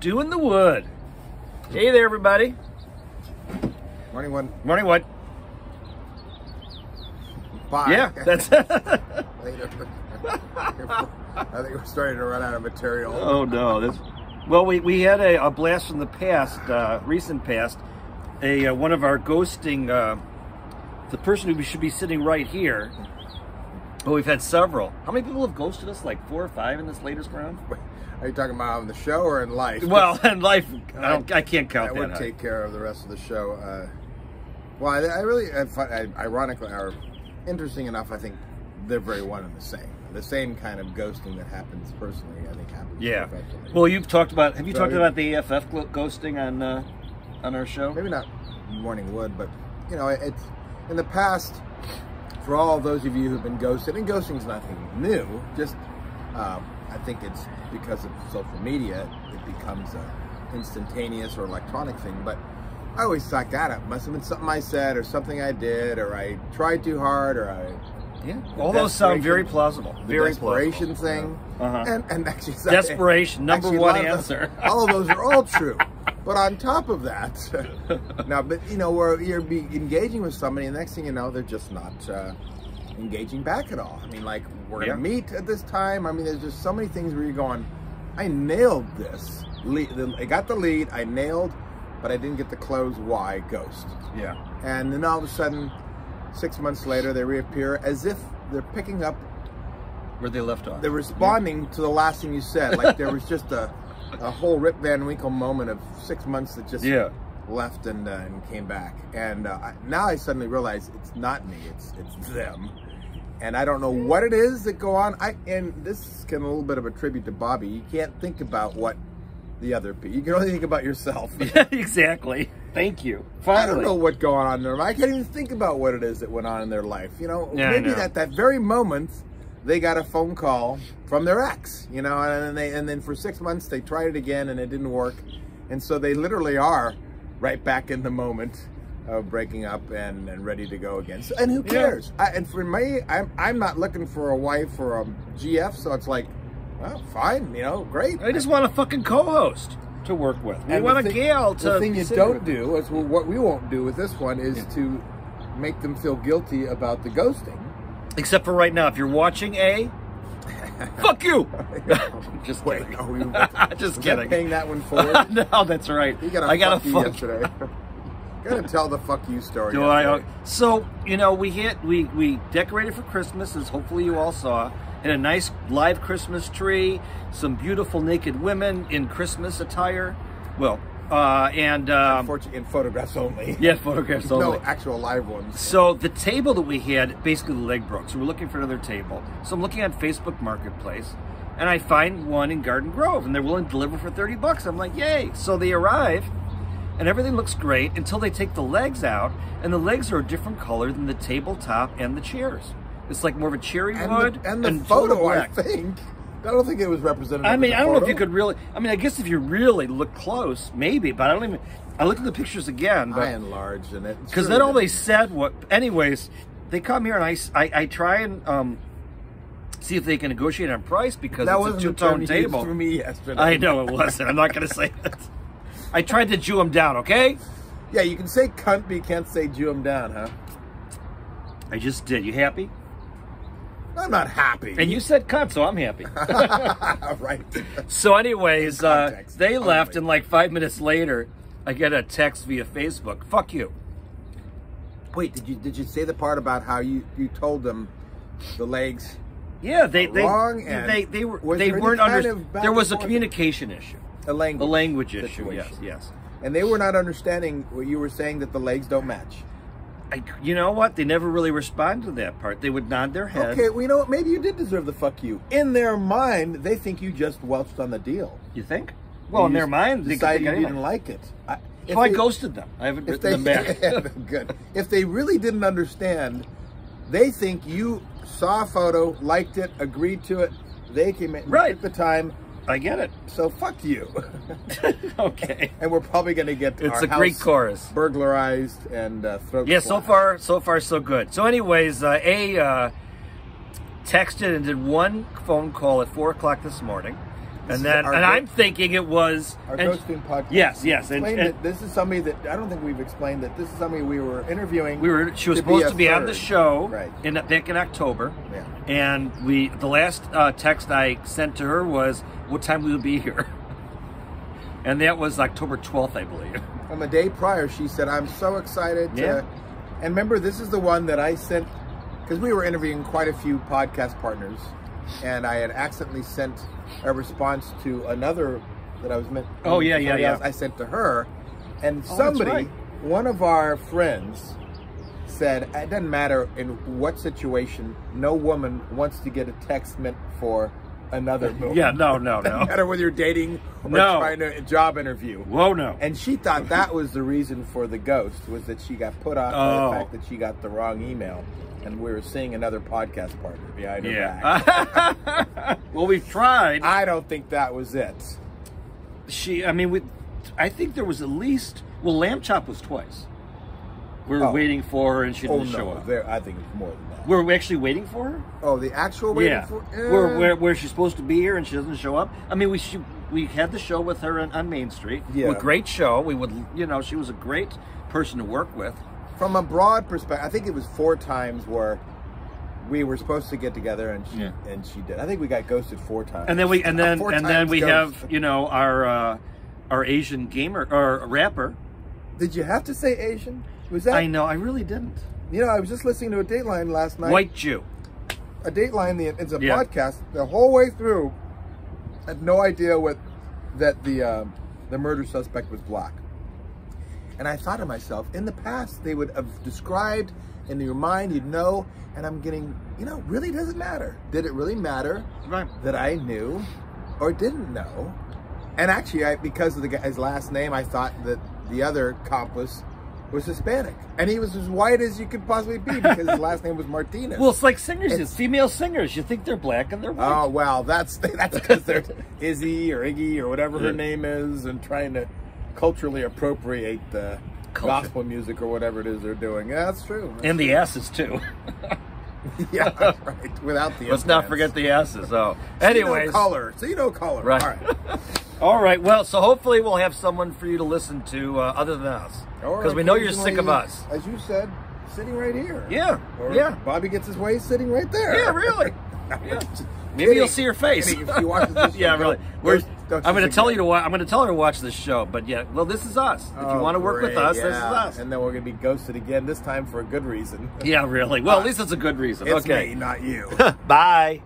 Doing the wood. Hey there, everybody. Morning one. Morning, what? Bye. Yeah, that's... Later. I think we're starting to run out of material. Oh, no. That's... Well, we had a blast from the past, recent past. One of our ghosting, the person who should be sitting right here. Oh, we've had several. How many people have ghosted us? Like 4 or 5 in this latest round? Are you talking about on the show or in life? Well, in life, I can't count that. I would take care of the rest of the show. Well, I really, ironically, or interesting enough, I think they're very one and the same. The same kind of ghosting that happens personally, I think happens professionally. Well, you've talked about, have you talked about the AFF ghosting on our show? Maybe not Morning Wood, but, you know, it's, in the past, for all those of you who've been ghosted, and ghosting's nothing new, just, I think it's because of social media, it becomes an instantaneous or electronic thing, but I always thought, God, it must have been something I said, or something I did, or I tried too hard, or all those sound very plausible. Very desperation thing, and actually, desperation, number one answer. All of those are all true. But on top of that, now, but you know, where you're engaging with somebody, and the next thing you know, they're just not engaging back at all. I mean, like, we're gonna meet at this time. I mean, there's just so many things where you're going, I nailed this. I got the lead, I nailed, but I didn't get the close. Why? Ghost. Yeah. And then all of a sudden, 6 months later, they reappear as if they're picking up where they left off. They're responding to the last thing you said. Like there was just a whole Rip Van Winkle moment of 6 months that just left and came back. And now I suddenly realize it's not me, it's them. And I don't know what it is that go on. And this is kind of a little bit of a tribute to Bobby. You can't think about what the other people. You can only think about yourself. Yeah, exactly. Thank you. Finally. I don't know what's going on there. I can't even think about what it is that went on in their life. You know, maybe that very moment they got a phone call from their ex. You know, and then for 6 months they tried it again and it didn't work, and so they literally are right back in the moment of breaking up and ready to go again. So, and who cares? And for me, I'm not looking for a wife or a GF, so it's like, well, fine, you know, great. I just want a fucking co-host to work with. We want a gal to... The thing you don't do, is what we won't do with this one, is to make them feel guilty about the ghosting. Except for right now, if you're watching fuck you! Just kidding. Just kidding. Paying that one forward? No, that's right. I got a fuck yesterday. Gotta tell the fuck you story. So, you know, we decorated for Christmas, as hopefully you all saw. And a nice live Christmas tree, some beautiful naked women in Christmas attire. Well, unfortunately, in photographs only. Yeah, photographs only. No actual live ones. So the table that we had, basically the leg broke. So we're looking for another table. So I'm looking at Facebook Marketplace, and I find one in Garden Grove, and they're willing to deliver for 30 bucks. I'm like, yay! So they arrive, and everything looks great until they take the legs out, and the legs are a different color than the tabletop and the chairs. It's like more of a cherry wood. And the photo, I think. I don't think it was representative. I mean, I don't know if you could really... I mean, I guess if you really look close, maybe, but I don't even... I looked at the pictures again, but... I enlarged in it. Because then all they said... Anyways, they come here and I try and see if they can negotiate on price because it's a two-tone table. For me yesterday. I know it wasn't. I'm not going to say that. I tried to Jew them down, okay? Yeah, you can say cunt, but you can't say Jew them down, huh? I just did. You happy? I'm not happy. And you said cunt, so I'm happy. Right. So anyways, they left, and like 5 minutes later, I get a text via Facebook. Fuck you. Wait, did you say the part about how you told them the legs? Yeah, they wrong, and they weren't there was a communication issue. A language issue. Yes. And they were not understanding what you were saying, that the legs don't match. You know what? They never really responded to that part. They would nod their head. Okay, well, you know what? Maybe you did deserve the fuck you. In their mind, they think you just welched on the deal. You think? Well, in their mind, they decided you didn't like it. So I ghosted them. I haven't written them back. Good. If they really didn't understand, they think you saw a photo, liked it, agreed to it. They came in, took the time. I get it. So fuck you. Okay. And we're probably going to get our house Greek chorus burglarized and throat slashed. so far so good. So anyways, texted and did one phone call at 4 o'clock this morning. And then, and I'm thinking it was our ghosting podcast. Yes. And this is somebody that I don't think we've explained that this is somebody we were interviewing. She was supposed to be on the show right. back in October. Yeah. And the last text I sent to her was, "What time will you be here?" And that was October 12th, I believe. On the day prior, she said, "I'm so excited to." And remember, this is the one that I sent because we were interviewing quite a few podcast partners, and I had accidentally sent a response to another that I was meant. Oh yeah. I sent to her, and somebody, one of our friends, said it doesn't matter in what situation, no woman wants to get a text meant for another woman. Yeah, no. Doesn't matter whether you're dating or trying to job interview. Whoa, no. And she thought that was the reason for the ghost, was that she got put off by the fact that she got the wrong email. And we were seeing another podcast partner behind her back. Well, we've tried. I don't think that was it. I think there was at least, Lamb Chop was twice. We were waiting for her and she didn't show up. I think it's more than that. Were we actually waiting for her? Oh, the actual waiting for her? Where she's supposed to be here and she doesn't show up? I mean, we had the show with her on Main Street. Yeah. A great show. We would, she was a great person to work with. From a broad perspective, I think it was 4 times where we were supposed to get together, and she did. I think we got ghosted 4 times. And then we have our Asian gamer or rapper. Did you have to say Asian? Was that? I know. I really didn't. I was just listening to a Dateline last night. White Jew. A Dateline. It's a podcast. The whole way through, I had no idea that the murder suspect was black. And I thought to myself, in the past, they would have described, in your mind, you'd know, and I'm getting, really doesn't matter. Did it really matter that I knew or didn't know? And actually, because of his last name, I thought that the other accomplice was Hispanic. And he was as white as you could possibly be because his last name was Martinez. Well, it's like singers. It's female singers. You think they're black and they're white. Oh, well, that's because they're Izzy or Iggy or whatever her name is and trying to culturally appropriate the gospel music or whatever it is they're doing. Yeah, that's true. And the asses, too. Yeah, right. Without the Let's not forget the asses. Oh, anyways. color. Right. All right. All right. Well, so hopefully we'll have someone for you to listen to other than us. Because we know you're sick of us. As you said, sitting right here. Yeah. Or Bobby Gets His Way sitting right there. Yeah, really. Yeah. Maybe you'll see her face. If you watch this yeah, really. I'm going to tell her to watch this show. But yeah, well, this is us. If you want to work with us, this is us. And then we're going to be ghosted again. This time for a good reason. Yeah, really. Well, at least it's a good reason. It's me, not you. Bye.